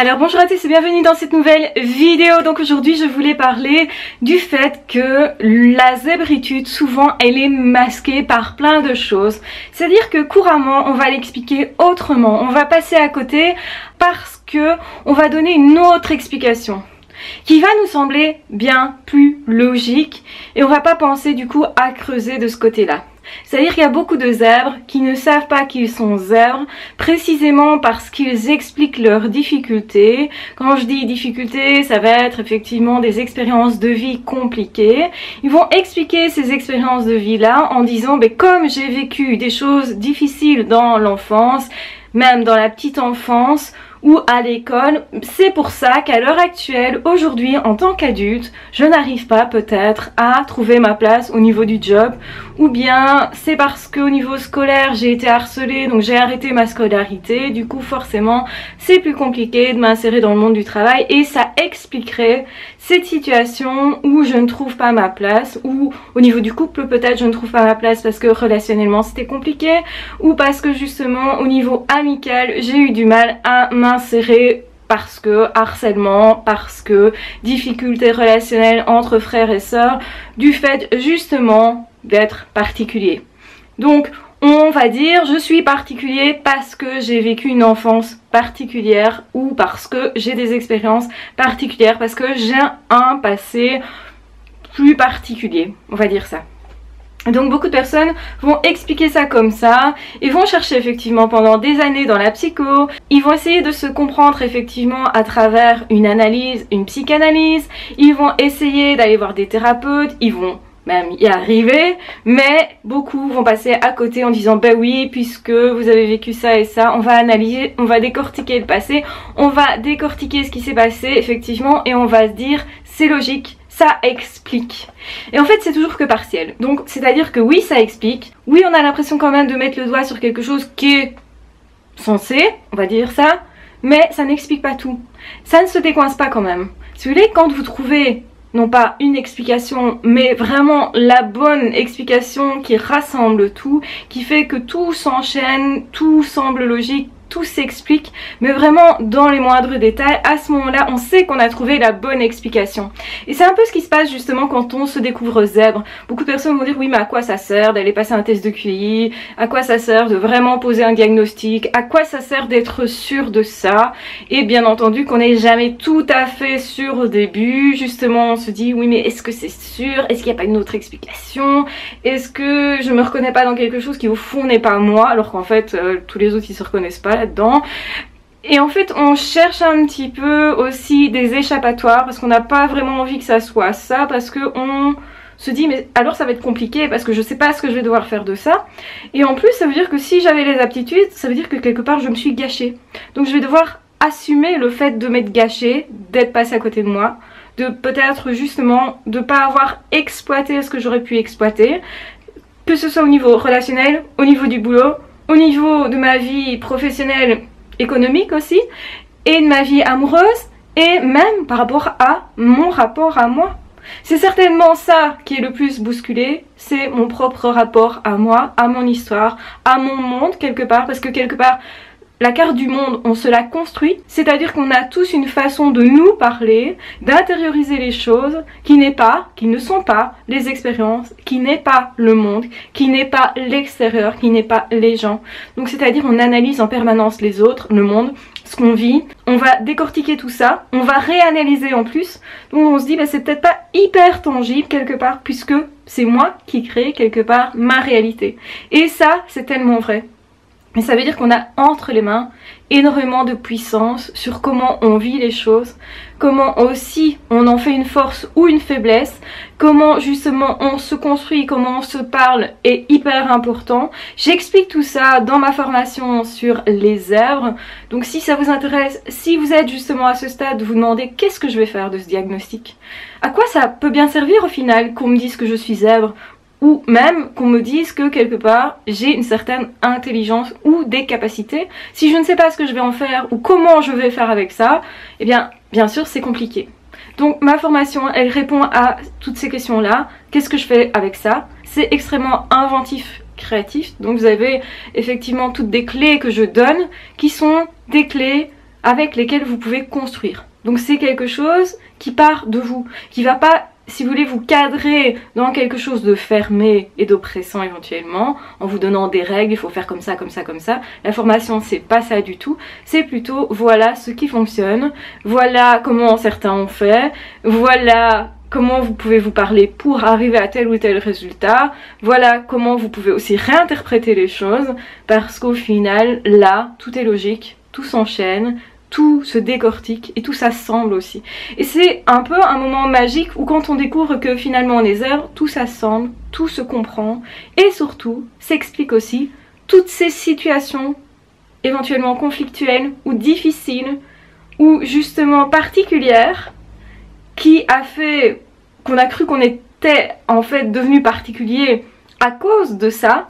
Alors bonjour à tous et bienvenue dans cette nouvelle vidéo. Donc aujourd'hui je voulais parler du fait que la zébritude souvent elle est masquée par plein de choses. C'est à dire que couramment on va l'expliquer autrement, on va passer à côté parce que on va donner une autre explication qui va nous sembler bien plus logique et on va pas penser du coup à creuser de ce côté-là. C'est-à-dire qu'il y a beaucoup de zèbres qui ne savent pas qu'ils sont zèbres précisément parce qu'ils expliquent leurs difficultés. Quand je dis difficultés, ça va être effectivement des expériences de vie compliquées. Ils vont expliquer ces expériences de vie-là en disant comme j'ai vécu des choses difficiles dans l'enfance, même dans la petite enfance, ou à l'école, c'est pour ça qu'à l'heure actuelle, aujourd'hui, en tant qu'adulte, je n'arrive pas peut-être à trouver ma place au niveau du job, ou bien c'est parce qu'au niveau scolaire, j'ai été harcelée, donc j'ai arrêté ma scolarité, du coup forcément, c'est plus compliqué de m'insérer dans le monde du travail, et ça expliquerait cette situation où je ne trouve pas ma place, ou au niveau du couple, peut-être je ne trouve pas ma place parce que relationnellement c'était compliqué, ou parce que justement au niveau amical, j'ai eu du mal à m'insérer parce que harcèlement, parce que difficultés relationnelles entre frères et sœurs, du fait justement d'être particulier. Donc on va dire je suis particulier parce que j'ai vécu une enfance particulière ou parce que j'ai des expériences particulières, parce que j'ai un passé plus particulier, on va dire ça. Donc beaucoup de personnes vont expliquer ça comme ça, ils vont chercher effectivement pendant des années dans la psycho, ils vont essayer de se comprendre effectivement à travers une analyse, une psychanalyse, ils vont essayer d'aller voir des thérapeutes, ils vont même y arriver, mais beaucoup vont passer à côté en disant oui, puisque vous avez vécu ça et ça, on va analyser, on va décortiquer le passé, on va décortiquer ce qui s'est passé effectivement et on va se dire c'est logique, ça explique. Et en fait c'est toujours que partiel, donc c'est à dire que oui ça explique, oui on a l'impression quand même de mettre le doigt sur quelque chose qui est censé, on va dire ça, mais ça n'explique pas tout, ça ne se décoince pas quand même. Si vous voulez, quand vous trouvez non pas une explication, mais vraiment la bonne explication qui rassemble tout, qui fait que tout s'enchaîne, tout semble logique, tout s'explique, mais vraiment dans les moindres détails, à ce moment-là, on sait qu'on a trouvé la bonne explication. Et c'est un peu ce qui se passe justement quand on se découvre zèbre. Beaucoup de personnes vont dire oui, mais à quoi ça sert d'aller passer un test de QI? À quoi ça sert de vraiment poser un diagnostic? À quoi ça sert d'être sûr de ça? Et bien entendu qu'on n'est jamais tout à fait sûr au début. Justement, on se dit oui, mais est-ce que c'est sûr? Est-ce qu'il n'y a pas une autre explication? Est-ce que je me reconnais pas dans quelque chose qui au fond n'est pas moi, alors qu'en fait tous les autres ils se reconnaissent pas là-dedans. Et en fait on cherche un petit peu aussi des échappatoires parce qu'on n'a pas vraiment envie que ça soit ça, parce que on se dit mais alors ça va être compliqué parce que je sais pas ce que je vais devoir faire de ça, et en plus ça veut dire que si j'avais les aptitudes, ça veut dire que quelque part je me suis gâchée, donc je vais devoir assumer le fait de m'être gâchée, d'être passée à côté de moi, de peut-être justement de pas avoir exploité ce que j'aurais pu exploiter, que ce soit au niveau relationnel, au niveau du boulot, au niveau de ma vie professionnelle, économique aussi, et de ma vie amoureuse, et même par rapport à mon rapport à moi. C'est certainement ça qui est le plus bousculé, c'est mon propre rapport à moi, à mon histoire, à mon monde quelque part, parce que quelque part, la carte du monde, on se la construit, c'est-à-dire qu'on a tous une façon de nous parler, d'intérioriser les choses qui ne sont pas les expériences, qui n'est pas le monde, qui n'est pas l'extérieur, qui n'est pas les gens. Donc c'est-à-dire on analyse en permanence les autres, le monde, ce qu'on vit, on va décortiquer tout ça, on va réanalyser en plus, donc on se dit c'est peut-être pas hyper tangible quelque part puisque c'est moi qui crée quelque part ma réalité. Et ça c'est tellement vrai. Mais ça veut dire qu'on a entre les mains énormément de puissance sur comment on vit les choses, comment aussi on en fait une force ou une faiblesse, comment justement on se construit, comment on se parle est hyper important. J'explique tout ça dans ma formation sur les zèbres, donc si ça vous intéresse, si vous êtes justement à ce stade, vous demandez qu'est-ce que je vais faire de ce diagnostic, à quoi ça peut bien servir au final qu'on me dise que je suis zèbre, ou même qu'on me dise que quelque part j'ai une certaine intelligence ou des capacités. Si je ne sais pas ce que je vais en faire ou comment je vais faire avec ça, eh bien sûr c'est compliqué. Donc ma formation elle répond à toutes ces questions là. Qu'est-ce que je fais avec ça? C'est extrêmement inventif, créatif, donc vous avez effectivement toutes des clés que je donne qui sont des clés avec lesquels vous pouvez construire. Donc c'est quelque chose qui part de vous, qui va pas, si vous voulez, vous cadrer dans quelque chose de fermé et d'oppressant éventuellement, en vous donnant des règles, il faut faire comme ça, comme ça, comme ça. La formation, c'est pas ça du tout, c'est plutôt voilà ce qui fonctionne, voilà comment certains ont fait, voilà comment vous pouvez vous parler pour arriver à tel ou tel résultat, voilà comment vous pouvez aussi réinterpréter les choses, parce qu'au final, là, tout est logique, tout s'enchaîne, tout se décortique et tout s'assemble aussi. Et c'est un peu un moment magique où quand on découvre que finalement on est zèbre, tout s'assemble, tout se comprend et surtout s'explique aussi toutes ces situations éventuellement conflictuelles ou difficiles ou justement particulières qui a fait qu'on a cru qu'on était en fait devenu particulier à cause de ça.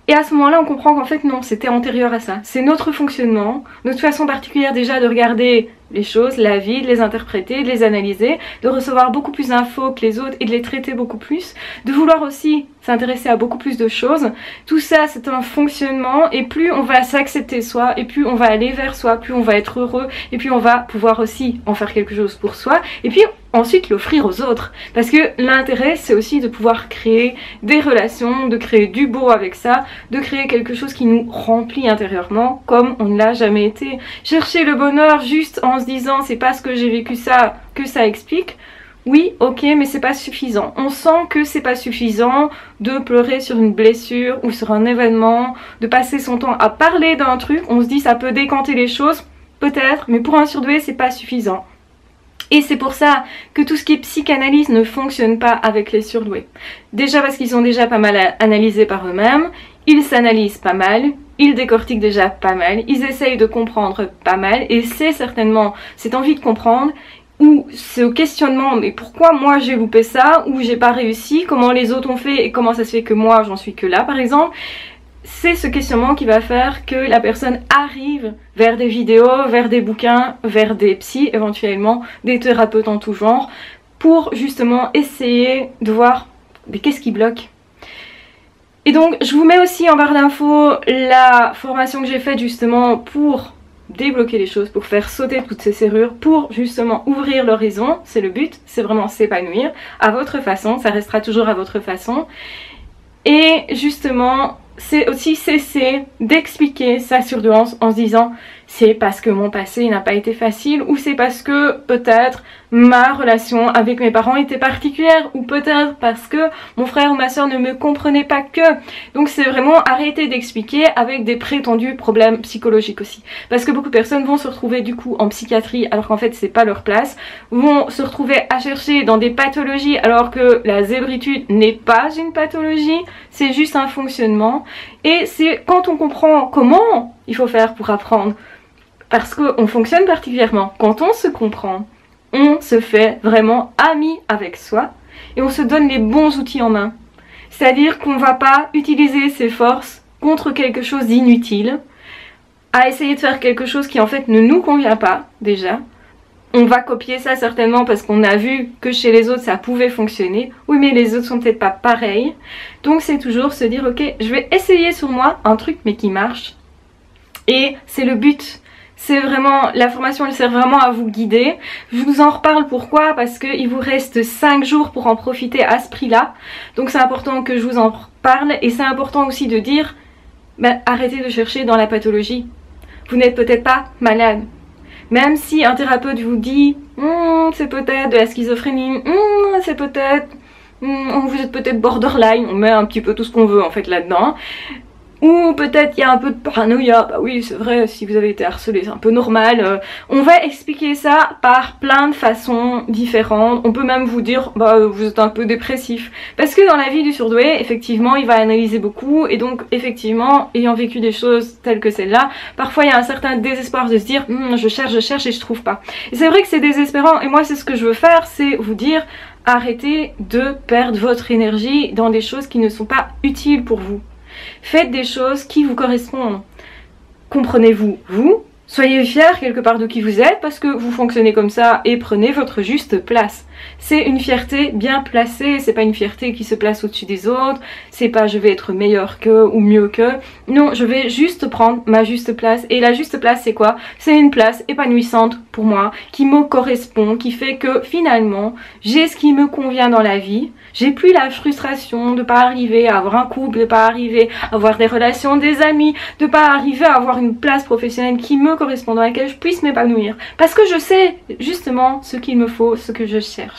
Et à ce moment-là, on comprend qu'en fait, non, c'était antérieur à ça. C'est notre fonctionnement, notre façon particulière déjà de regarder les choses, la vie, de les interpréter, de les analyser, de recevoir beaucoup plus d'infos que les autres et de les traiter beaucoup plus, de vouloir aussi s'intéresser à beaucoup plus de choses. Tout ça, c'est un fonctionnement et plus on va s'accepter soi et plus on va aller vers soi, plus on va être heureux et puis on va pouvoir aussi en faire quelque chose pour soi et puis ensuite l'offrir aux autres. Parce que l'intérêt, c'est aussi de pouvoir créer des relations, de créer du beau avec ça, de créer quelque chose qui nous remplit intérieurement comme on ne l'a jamais été. Chercher le bonheur juste en se disant c'est parce que j'ai vécu ça que ça explique. Oui, ok, mais c'est pas suffisant. On sent que c'est pas suffisant de pleurer sur une blessure ou sur un événement, de passer son temps à parler d'un truc. On se dit ça peut décanter les choses, peut-être, mais pour un surdoué, c'est pas suffisant. Et c'est pour ça que tout ce qui est psychanalyse ne fonctionne pas avec les surdoués. Déjà parce qu'ils sont déjà pas mal analysés par eux-mêmes, ils s'analysent pas mal, ils décortiquent déjà pas mal, ils essayent de comprendre pas mal, et c'est certainement cette envie de comprendre ou ce questionnement, mais pourquoi moi j'ai loupé ça, ou j'ai pas réussi, comment les autres ont fait et comment ça se fait que moi j'en suis que là par exemple. C'est ce questionnement qui va faire que la personne arrive vers des vidéos, vers des bouquins, vers des psys éventuellement, des thérapeutes en tout genre, pour justement essayer de voir qu'est-ce qui bloque. Et donc je vous mets aussi en barre d'infos la formation que j'ai faite justement pour débloquer les choses, pour faire sauter toutes ces serrures, pour justement ouvrir l'horizon. C'est le but, c'est vraiment s'épanouir à votre façon, ça restera toujours à votre façon. Et justement, c'est aussi cesser d'expliquer sa surdouance en se disant c'est parce que mon passé n'a pas été facile, ou c'est parce que peut-être ma relation avec mes parents était particulière, ou peut-être parce que mon frère ou ma soeur ne me comprenait pas que. Donc c'est vraiment arrêter d'expliquer avec des prétendus problèmes psychologiques aussi. Parce que beaucoup de personnes vont se retrouver du coup en psychiatrie alors qu'en fait c'est pas leur place, vont se retrouver à chercher dans des pathologies alors que la zébritude n'est pas une pathologie, c'est juste un fonctionnement. Et c'est quand on comprend comment il faut faire pour apprendre, parce qu'on fonctionne particulièrement, quand on se comprend, on se fait vraiment ami avec soi et on se donne les bons outils en main. C'est-à-dire qu'on ne va pas utiliser ses forces contre quelque chose d'inutile, à essayer de faire quelque chose qui en fait ne nous convient pas déjà. On va copier ça certainement parce qu'on a vu que chez les autres ça pouvait fonctionner. Oui, mais les autres sont peut-être pas pareils. Donc c'est toujours se dire ok, je vais essayer sur moi un truc mais qui marche. Et c'est le but. C'est vraiment, la formation elle sert vraiment à vous guider. Je vous en reparle pourquoi, parce qu'il vous reste 5 jours pour en profiter à ce prix-là. Donc c'est important que je vous en parle et c'est important aussi de dire, arrêtez de chercher dans la pathologie. Vous n'êtes peut-être pas malade. Même si un thérapeute vous dit, c'est peut-être de la schizophrénie, c'est peut-être, vous êtes peut-être borderline, on met un petit peu tout ce qu'on veut en fait là-dedans. Ou peut-être il y a un peu de paranoïa, bah oui c'est vrai, si vous avez été harcelé c'est un peu normal. On va expliquer ça par plein de façons différentes. On peut même vous dire vous êtes un peu dépressif. Parce que dans la vie du surdoué, effectivement il va analyser beaucoup et donc effectivement ayant vécu des choses telles que celle-là, parfois il y a un certain désespoir de se dire je cherche et je trouve pas. Et c'est vrai que c'est désespérant et moi c'est ce que je veux faire, c'est vous dire arrêtez de perdre votre énergie dans des choses qui ne sont pas utiles pour vous. Faites des choses qui vous correspondent. Comprenez-vous, vous, Soyez fiers quelque part de qui vous êtes parce que vous fonctionnez comme ça et prenez votre juste place. C'est une fierté bien placée, c'est pas une fierté qui se place au-dessus des autres, c'est pas je vais être meilleur que ou mieux que. Non, je vais juste prendre ma juste place. Et la juste place c'est quoi? C'est une place épanouissante pour moi, qui me correspond, qui fait que finalement j'ai ce qui me convient dans la vie. J'ai plus la frustration de pas arriver à avoir un couple, de pas arriver à avoir des relations, des amis, de pas arriver à avoir une place professionnelle qui me correspond, dans laquelle je puisse m'épanouir. Parce que je sais justement ce qu'il me faut, ce que je cherche.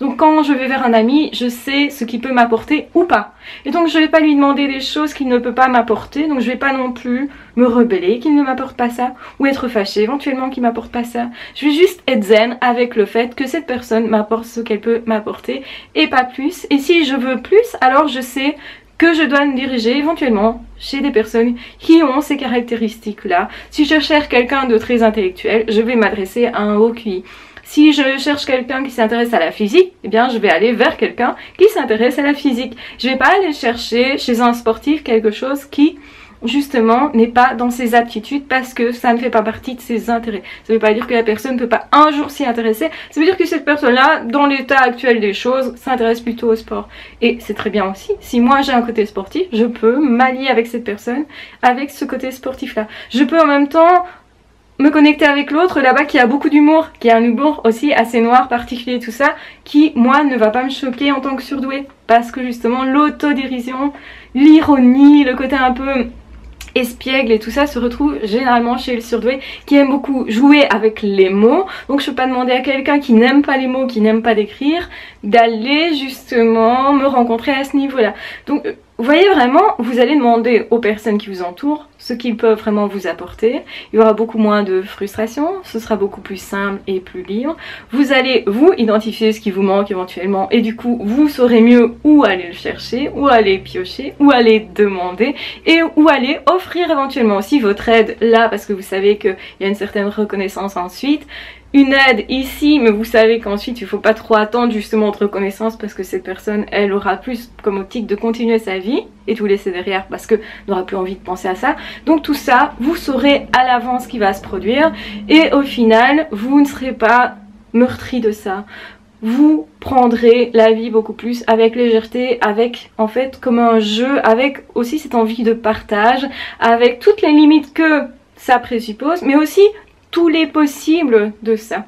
Donc quand je vais vers un ami, je sais ce qu'il peut m'apporter ou pas. Et donc je vais pas lui demander des choses qu'il ne peut pas m'apporter, donc je vais pas non plus me rebeller qu'il ne m'apporte pas ça, ou être fâchée éventuellement qu'il m'apporte pas ça. Je vais juste être zen avec le fait que cette personne m'apporte ce qu'elle peut m'apporter et pas plus. Et si je veux plus, alors je sais que je dois me diriger éventuellement chez des personnes qui ont ces caractéristiques-là. Si je cherche quelqu'un de très intellectuel, je vais m'adresser à un haut QI. Si je cherche quelqu'un qui s'intéresse à la physique, eh bien je vais aller vers quelqu'un qui s'intéresse à la physique. Je vais pas aller chercher chez un sportif quelque chose qui justement n'est pas dans ses aptitudes parce que ça ne fait pas partie de ses intérêts. Ça veut pas dire que la personne ne peut pas un jour s'y intéresser, ça veut dire que cette personne-là, dans l'état actuel des choses, s'intéresse plutôt au sport. Et c'est très bien aussi. Si moi j'ai un côté sportif, je peux m'allier avec cette personne, avec ce côté sportif-là. Je peux en même temps me connecter avec l'autre là-bas qui a beaucoup d'humour, qui a un humour aussi assez noir, particulier, tout ça, qui moi ne va pas me choquer en tant que surdoué. Parce que justement l'autodérision, l'ironie, le côté un peu espiègle et tout ça se retrouve généralement chez le surdoué qui aime beaucoup jouer avec les mots. Donc je peux pas demander à quelqu'un qui n'aime pas les mots, qui n'aime pas d'écrire, d'aller justement me rencontrer à ce niveau-là. Donc vous voyez vraiment, vous allez demander aux personnes qui vous entourent ce qu'ils peuvent vraiment vous apporter. Il y aura beaucoup moins de frustration, ce sera beaucoup plus simple et plus libre. Vous allez vous identifier ce qui vous manque éventuellement et du coup vous saurez mieux où aller le chercher, où aller piocher, où aller demander et où aller offrir éventuellement aussi votre aide là parce que vous savez qu'il y a une certaine reconnaissance ensuite. Une aide ici, mais vous savez qu'ensuite il ne faut pas trop attendre justement de reconnaissance parce que cette personne, elle aura plus comme optique de continuer sa vie et tout laisser derrière parce que n'aura plus envie de penser à ça. Donc tout ça, vous saurez à l'avance ce qui va se produire et au final, vous ne serez pas meurtri de ça. Vous prendrez la vie beaucoup plus avec légèreté, avec en fait comme un jeu, avec aussi cette envie de partage, avec toutes les limites que ça présuppose, mais aussi tous les possibles de ça.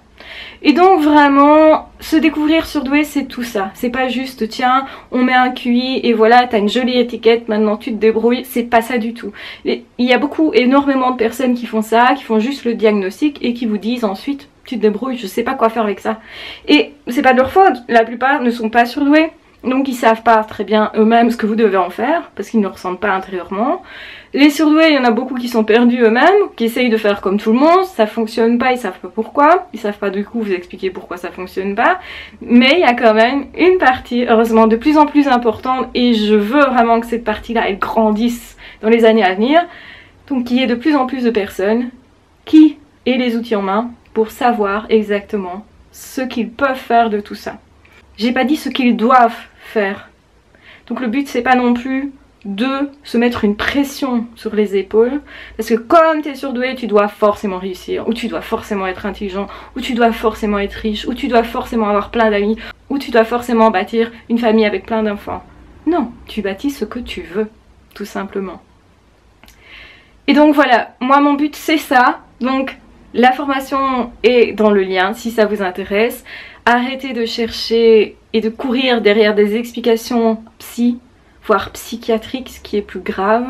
Et donc vraiment, se découvrir surdoué c'est tout ça. C'est pas juste tiens, on met un QI et voilà, t'as une jolie étiquette, maintenant tu te débrouilles. C'est pas ça du tout. Et il y a énormément de personnes qui font ça, qui font juste le diagnostic et qui vous disent ensuite tu te débrouilles, je sais pas quoi faire avec ça. Et c'est pas de leur faute, la plupart ne sont pas surdoués. Donc ils savent pas très bien eux-mêmes ce que vous devez en faire parce qu'ils ne ressentent pas intérieurement. Les surdoués, il y en a beaucoup qui sont perdus eux-mêmes, qui essayent de faire comme tout le monde, ça fonctionne pas, ils savent pas pourquoi, ils savent pas du coup vous expliquer pourquoi ça fonctionne pas, mais il y a quand même une partie, heureusement de plus en plus importante, et je veux vraiment que cette partie-là elle grandisse dans les années à venir, donc qu'il y ait de plus en plus de personnes qui aient les outils en main pour savoir exactement ce qu'ils peuvent faire de tout ça. J'ai pas dit ce qu'ils doivent faire. Donc le but c'est pas non plus de se mettre une pression sur les épaules parce que comme tu es surdoué tu dois forcément réussir, ou tu dois forcément être intelligent, ou tu dois forcément être riche, ou tu dois forcément avoir plein d'amis, ou tu dois forcément bâtir une famille avec plein d'enfants. Non, tu bâtis ce que tu veux, tout simplement. Et donc voilà, moi mon but c'est ça. Donc la formation est dans le lien si ça vous intéresse. Arrêtez de chercher et de courir derrière des explications psy, voire psychiatriques, ce qui est plus grave.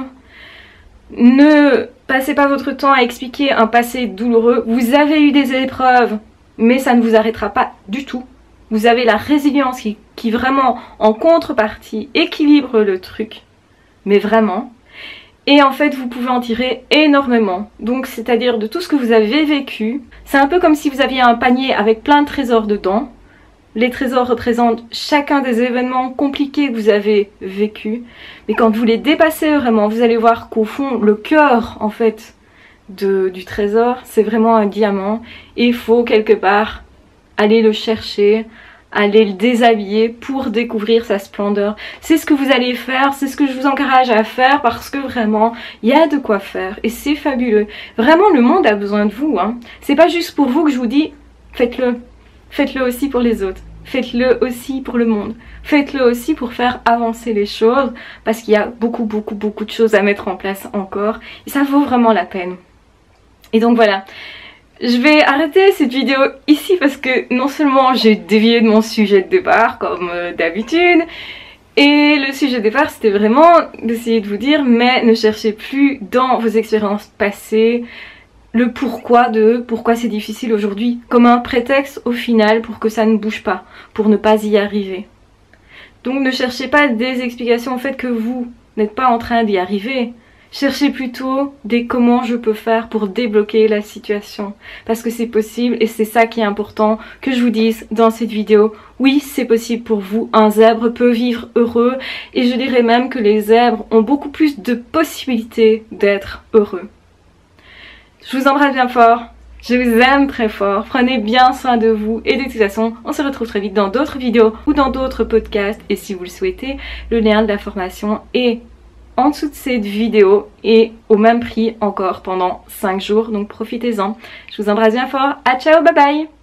Ne passez pas votre temps à expliquer un passé douloureux. Vous avez eu des épreuves, mais ça ne vous arrêtera pas du tout. Vous avez la résilience qui vraiment, en contrepartie, équilibre le truc. Mais vraiment. Et en fait, vous pouvez en tirer énormément. Donc, c'est-à-dire de tout ce que vous avez vécu. C'est un peu comme si vous aviez un panier avec plein de trésors dedans. Les trésors représentent chacun des événements compliqués que vous avez vécus. Mais quand vous les dépassez vraiment, vous allez voir qu'au fond, le cœur, en fait, du trésor, c'est vraiment un diamant. Et il faut quelque part aller le chercher, aller le déshabiller pour découvrir sa splendeur. C'est ce que vous allez faire, c'est ce que je vous encourage à faire parce que vraiment, il y a de quoi faire et c'est fabuleux. Vraiment, le monde a besoin de vous, hein. C'est pas juste pour vous que je vous dis, faites-le. Faites-le aussi pour les autres. Faites-le aussi pour le monde. Faites-le aussi pour faire avancer les choses parce qu'il y a beaucoup de choses à mettre en place encore et ça vaut vraiment la peine. Et donc voilà, je vais arrêter cette vidéo ici parce que non seulement j'ai dévié de mon sujet de départ comme d'habitude, et le sujet de départ c'était vraiment d'essayer de vous dire mais ne cherchez plus dans vos expériences passées le pourquoi c'est difficile aujourd'hui comme un prétexte au final pour que ça ne bouge pas, pour ne pas y arriver. Donc ne cherchez pas des explications au fait que vous n'êtes pas en train d'y arriver. Cherchez plutôt des comment je peux faire pour débloquer la situation. Parce que c'est possible et c'est ça qui est important que je vous dise dans cette vidéo. Oui, c'est possible pour vous. Un zèbre peut vivre heureux et je dirais même que les zèbres ont beaucoup plus de possibilités d'être heureux. Je vous embrasse bien fort. Je vous aime très fort, prenez bien soin de vous et de toute façon on se retrouve très vite dans d'autres vidéos ou dans d'autres podcasts et si vous le souhaitez, le lien de la formation est en dessous de cette vidéo et au même prix encore pendant 5 jours donc profitez-en. Je vous embrasse bien fort, à ciao, bye bye.